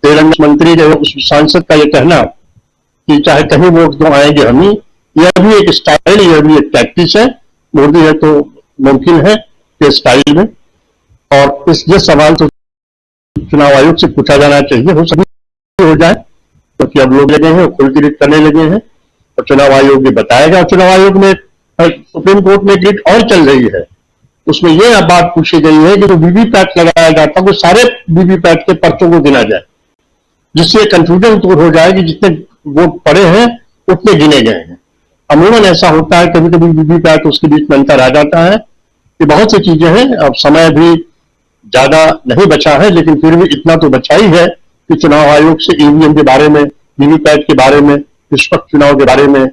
तेलंगाना मंत्री जो उस सांसद का ये कहना कि चाहे कहीं वोट तो आएंगे हम ही, यह भी एक स्टाइल, यह भी एक टैक्टिस है। मोदी है तो मुमकिन है कि स्टाइल में, और इस ये सवाल तो चुनाव आयोग से पूछा जाना चाहिए, हो सके हो जाए, क्योंकि अब लोग लगे हैं, खुल की करने लगे हैं, और चुनाव आयोग ये बताएगा। चुनाव आयोग में सुप्रीम कोर्ट में गिट और चल रही है, उसमें यह बात पूछी गई है कि जो वीवीपैट लगाया जाता है वो सारे वीवीपैट के पर्चों को गिना जाए, जिससे कंफ्यूजन दूर हो जाए कि जितने वोट पड़े हैं उतने गिने गए हैं। अमूमन ऐसा होता है, कभी कभी वीवीपैट उसके बीच में अंतर आ जाता है कि बहुत सी चीजें हैं। अब समय भी ज्यादा नहीं बचा है, लेकिन फिर भी इतना तो बचा ही है कि चुनाव आयोग से ईवीएम के बारे में, वीवीपैट के बारे में, निष्पक्ष चुनाव के बारे में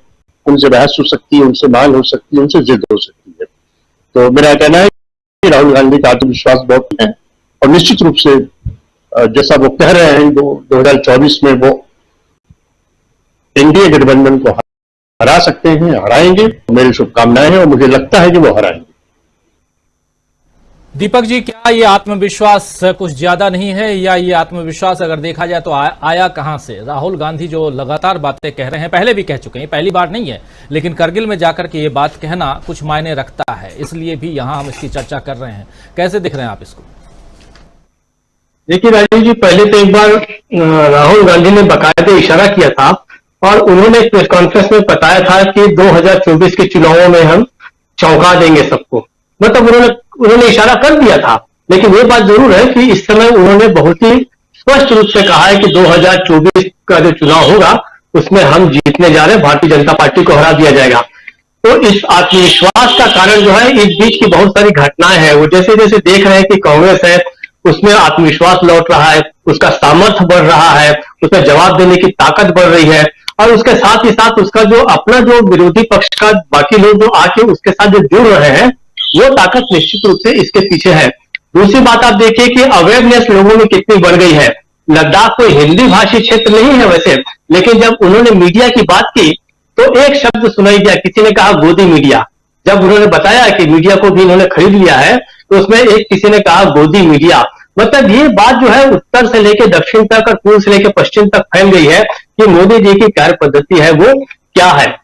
उनसे बहस हो सकती है, उनसे मांग हो सकती है, उनसे जिद हो सकती है। तो मेरा कहना है कि राहुल गांधी का आत्मविश्वास बहुत है, और निश्चित रूप से जैसा वो कह रहे हैं 2024 में वो एनडीए गठबंधन को हरा सकते हैं, हराएंगे। मेरी शुभकामनाएं हैं और मुझे लगता है कि वो हराएंगे। दीपक जी, क्या ये आत्मविश्वास कुछ ज्यादा नहीं है, या ये आत्मविश्वास अगर देखा जाए तो आया कहां से? राहुल गांधी जो लगातार बातें कह रहे हैं, पहले भी कह चुके हैं, पहली बार नहीं है, लेकिन करगिल में जाकर के ये बात कहना कुछ मायने रखता है, इसलिए भी यहां हम इसकी चर्चा कर रहे हैं। कैसे दिख रहे हैं आप इसको? देखिए राजीव जी, पहले तो एक बार राहुल गांधी ने बाकायदे इशारा किया था, और उन्होंने प्रेस कॉन्फ्रेंस में बताया था कि 2024 के चुनावों में हम चौंका देंगे सबको। मतलब उन्होंने इशारा कर दिया था, लेकिन ये बात जरूर है कि इस समय उन्होंने बहुत ही स्पष्ट रूप से कहा है कि 2024 का जो चुनाव होगा उसमें हम जीतने जा रहे हैं, भारतीय जनता पार्टी को हरा दिया जाएगा। तो इस आत्मविश्वास का कारण जो है, इस बीच की बहुत सारी घटनाएं हैं। वो जैसे जैसे देख रहे हैं कि कांग्रेस है उसमें आत्मविश्वास लौट रहा है, उसका सामर्थ्य बढ़ रहा है, उसमें जवाब देने की ताकत बढ़ रही है, और उसके साथ ही साथ उसका जो अपना जो विरोधी पक्ष का बाकी लोग जो आके उसके साथ जो जुड़ रहे हैं, वो ताकत निश्चित रूप से इसके पीछे है। दूसरी बात आप देखिए कि अवेयरनेस लोगों में कितनी बढ़ गई है। लद्दाख कोई हिंदी भाषी क्षेत्र नहीं है वैसे, लेकिन जब उन्होंने मीडिया की बात की तो एक शब्द सुनाई दिया, किसी ने कहा गोदी मीडिया। जब उन्होंने बताया कि मीडिया को भी इन्होंने खरीद लिया है, तो उसमें एक किसी ने कहा गोदी मीडिया। मतलब ये बात जो है उत्तर से लेकर दक्षिण तक और पूर्व से लेकर पश्चिम तक फैल गई है कि मोदी जी की कार्य पद्धति है वो क्या है।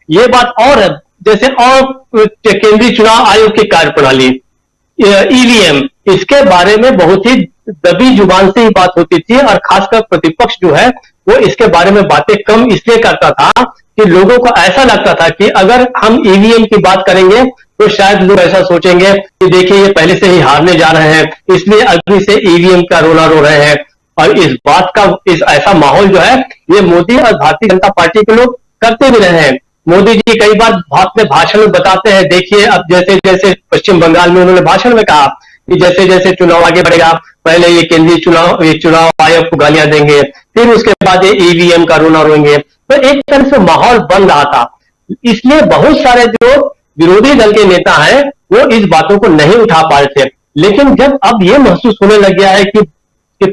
ये बात और है, जैसे और केंद्रीय चुनाव आयोग की कार्यप्रणाली, ईवीएम, इसके बारे में बहुत ही दबी जुबान से ही बात होती थी, और खासकर प्रतिपक्ष जो है वो इसके बारे में बातें कम इसलिए करता था कि लोगों को ऐसा लगता था कि अगर हम ईवीएम की बात करेंगे तो शायद लोग ऐसा सोचेंगे कि देखिए ये पहले से ही हारने जा रहे हैं, इसलिए अभी से ईवीएम का रोना रो रहे हैं। और इस बात का ऐसा माहौल जो है ये मोदी और भारतीय जनता पार्टी के लोग करते भी रहे हैं। मोदी जी कई बार अपने भाषण में बताते हैं, देखिए अब जैसे जैसे पश्चिम बंगाल में उन्होंने भाषण में कहा कि जैसे जैसे चुनाव आगे बढ़ेगा, पहले ये केंद्रीय चुनाव आयोग को गालियां देंगे, फिर उसके बाद ये ईवीएम का रोना रोएंगे। तो एक तरह से माहौल बन रहा था, इसलिए बहुत सारे जो विरोधी दल के नेता हैं वो इस बातों को नहीं उठा पा रहे थे। लेकिन जब अब ये महसूस होने लग गया है कि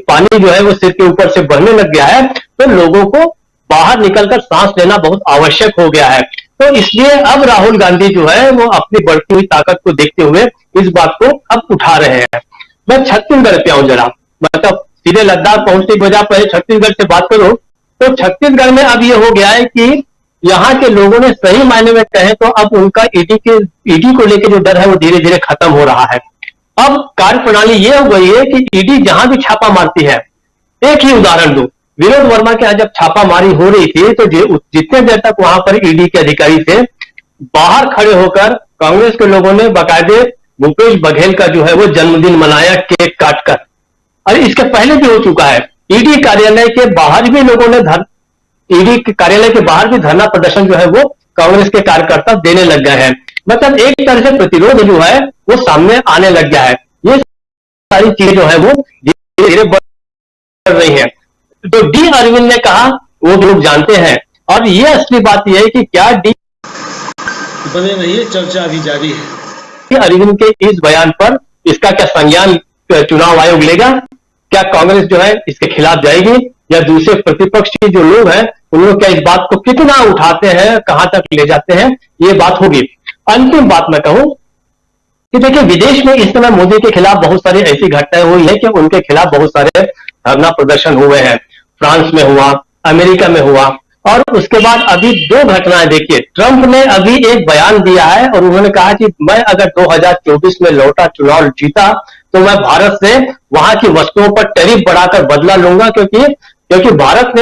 पानी जो है वो सिर के ऊपर से बहने लग गया है, तो लोगों को बाहर निकलकर सांस लेना बहुत आवश्यक हो गया है। तो इसलिए अब राहुल गांधी जो है वो अपनी बढ़ती हुई ताकत को देखते हुए इस बात को अब उठा रहे हैं। मैं छत्तीसगढ़ पे आऊं जरा, मतलब सीधे लद्दाख पहुंचने की बजाय पहले छत्तीसगढ़ से बात करूं, तो छत्तीसगढ़ में अब ये हो गया है कि यहाँ के लोगों ने सही मायने में कहें तो अब उनका ईडी को लेकर जो डर है वो धीरे धीरे खत्म हो रहा है। अब कार्यप्रणाली ये हो गई है कि ईडी जहां भी छापा मारती है, एक ही उदाहरण दो, विनोद वर्मा के यहाँ जब छापामारी हो रही थी तो जितने देर तक वहां पर ईडी के अधिकारी थे, बाहर खड़े होकर कांग्रेस के लोगों ने बाकायदे भूपेश बघेल का जो है वो जन्मदिन मनाया केक काटकर। और इसके पहले भी हो चुका है, ईडी कार्यालय के बाहर भी लोगों ने ईडी कार्यालय के बाहर भी धरना प्रदर्शन जो है वो कांग्रेस के कार्यकर्ता देने लग गए हैं। मतलब एक तरह से प्रतिरोध जो है वो सामने आने लग गया है। ये सारी चीजें जो है वो धीरे धीरे बढ़ रही है। तो डी अरविंद ने कहा वो लोग जानते हैं, और ये असली बात यह है कि क्या डी बने रहिए, चर्चा अभी जारी है। अरविंद के इस बयान पर इसका क्या संज्ञान चुनाव आयोग लेगा? क्या कांग्रेस जो है इसके खिलाफ जाएगी, या दूसरे प्रतिपक्ष के जो लोग हैं उन लोग क्या इस बात को कितना उठाते हैं, कहां तक ले जाते हैं, ये बात होगी। अंतिम बात मैं कहूं कि देखिए विदेश में इस समय मोदी के खिलाफ बहुत सारी ऐसी घटनाएं हुई है कि उनके खिलाफ बहुत सारे धरना प्रदर्शन हुए हैं, फ्रांस में हुआ, अमेरिका में हुआ। और उसके बाद अभी दो घटनाएं देखिए, ट्रंप ने अभी एक बयान दिया है और उन्होंने कहा कि मैं अगर 2024 में लौटा चुनाव जीता तो मैं भारत से वहां की वस्तुओं पर टैरिफ बढ़ाकर बदला लूंगा, क्योंकि भारत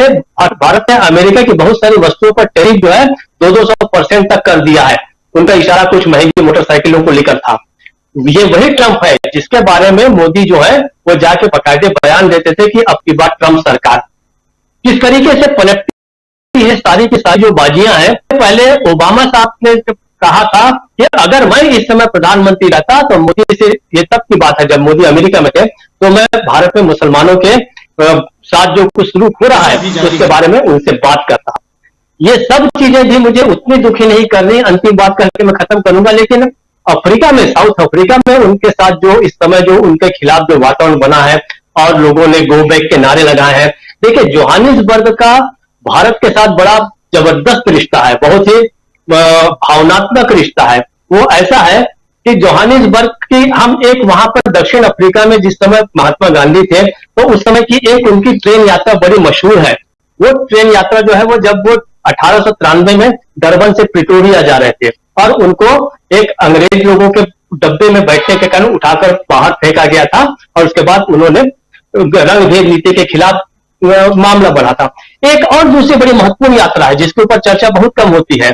ने अमेरिका की बहुत सारी वस्तुओं पर टैरिफ जो है 200% तक कर दिया है। उनका इशारा कुछ महंगी मोटरसाइकिलों को लेकर था। ये वही ट्रंप है जिसके बारे में मोदी जो है वो जाके बाकायदे बयान देते थे कि अब की बात ट्रंप सरकार किस तरीके से पलटती है। सारी की सारी जो बाजियां हैं, पहले ओबामा साहब ने कहा था कि अगर मैं इस समय प्रधानमंत्री रहता तो मोदी से, ये तब की बात है जब मोदी अमेरिका में थे, तो मैं भारत में मुसलमानों के साथ जो कुछ शुरू हो रहा है उसके बारे में उनसे बात करता। ये सब चीजें भी मुझे उतनी दुखी नहीं कर रही। अंतिम बात करके मैं खत्म करूंगा, लेकिन अफ्रीका में, साउथ अफ्रीका में उनके साथ जो इस समय जो उनके खिलाफ जो वातावरण बना है और लोगों ने गो बैक के नारे लगाए हैं। देखिए, जोहानिसबर्ग का भारत के साथ बड़ा जबरदस्त रिश्ता है, बहुत ही भावनात्मक रिश्ता है। वो ऐसा है कि जोहानिसबर्ग की हम एक वहां पर दक्षिण अफ्रीका में जिस समय महात्मा गांधी थे तो उस समय की एक उनकी ट्रेन यात्रा बड़ी मशहूर है। वो ट्रेन यात्रा जो है वो जब वो 1893 में डरबन से प्रिटोरिया जा रहे थे और उनको एक अंग्रेज लोगों के डब्बे में बैठने के कारण उठाकर बाहर फेंका गया था और उसके बाद उन्होंने रंग भेद नीति के खिलाफ मामला बढ़ा था। एक और दूसरी बड़ी महत्वपूर्ण यात्रा है जिसके ऊपर चर्चा बहुत कम होती है।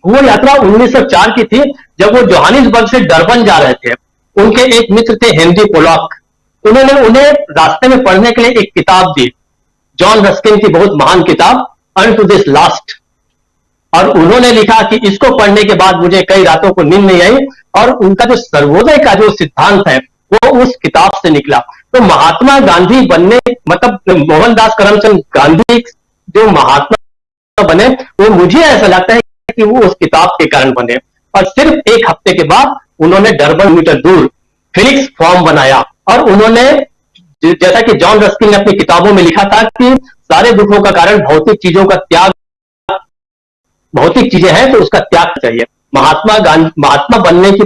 वो यात्रा 1904 की थी जब वो जोहानिसबर्ग से डरबन जा रहे थे। उनके एक मित्र थे हेनरी पोलॉक, उन्होंने उन्हें रास्ते में पढ़ने के लिए एक किताब दी, जॉन रस्किन की बहुत महान किताब अनटू दिस लास्ट। और उन्होंने लिखा कि इसको पढ़ने के बाद मुझे कई रातों को नींद नहीं आई और उनका जो सर्वोदय का जो सिद्धांत है वो उस किताब से निकला। तो महात्मा गांधी बनने, मतलब मोहनदास करमचंद गांधी जो महात्मा बने, वो मुझे ऐसा लगता है कि वो उस किताब के कारण बने। और सिर्फ एक हफ्ते के बाद उन्होंने डरबन मीटर दूर फिनिक्स फॉर्म बनाया और उन्होंने, जैसा कि जॉन रस्किन ने अपनी किताबों में लिखा था कि सारे दुखों का कारण भौतिक चीजों का त्याग, भौतिक चीजें हैं तो उसका त्याग चाहिए। महात्मा बनने की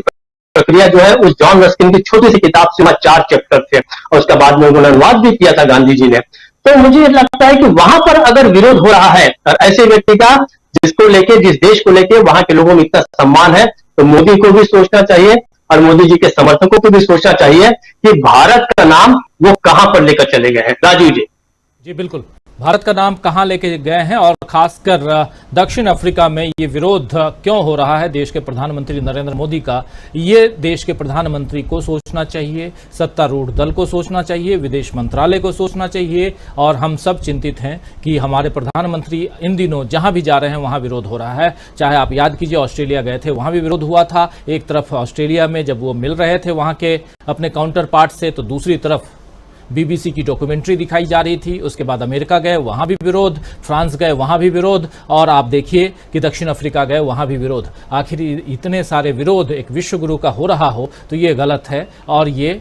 प्रक्रिया जो है उस जॉन रस्किन की छोटी सी किताब से 4 चैप्टर थे और उसके बाद में उन्होंने अनुवाद भी किया था गांधी जी ने। तो मुझे लगता है कि वहां पर अगर विरोध हो रहा है और ऐसे व्यक्ति का जिसको लेके, जिस देश को लेके वहां के लोगों में इतना सम्मान है, तो मोदी को भी सोचना चाहिए और मोदी जी के समर्थकों को भी सोचना चाहिए कि भारत का नाम वो कहां पर लेकर चले गए हैं। राजीव जी। जी बिल्कुल, भारत का नाम कहां लेके गए हैं और खासकर दक्षिण अफ्रीका में ये विरोध क्यों हो रहा है देश के प्रधानमंत्री नरेंद्र मोदी का, ये देश के प्रधानमंत्री को सोचना चाहिए, सत्तारूढ़ दल को सोचना चाहिए, विदेश मंत्रालय को सोचना चाहिए। और हम सब चिंतित हैं कि हमारे प्रधानमंत्री इन दिनों जहां भी जा रहे हैं वहां विरोध हो रहा है। चाहे आप याद कीजिए, ऑस्ट्रेलिया गए थे, वहां भी विरोध हुआ था। एक तरफ ऑस्ट्रेलिया में जब वो मिल रहे थे वहां के अपने काउंटर पार्ट से, तो दूसरी तरफ बीबीसी की डॉक्यूमेंट्री दिखाई जा रही थी। उसके बाद अमेरिका गए, वहां भी विरोध, फ्रांस गए, वहां भी विरोध, और आप देखिए कि दक्षिण अफ्रीका गए, वहां भी विरोध। आखिर इतने सारे विरोध एक विश्व गुरु का हो रहा हो तो ये गलत है और ये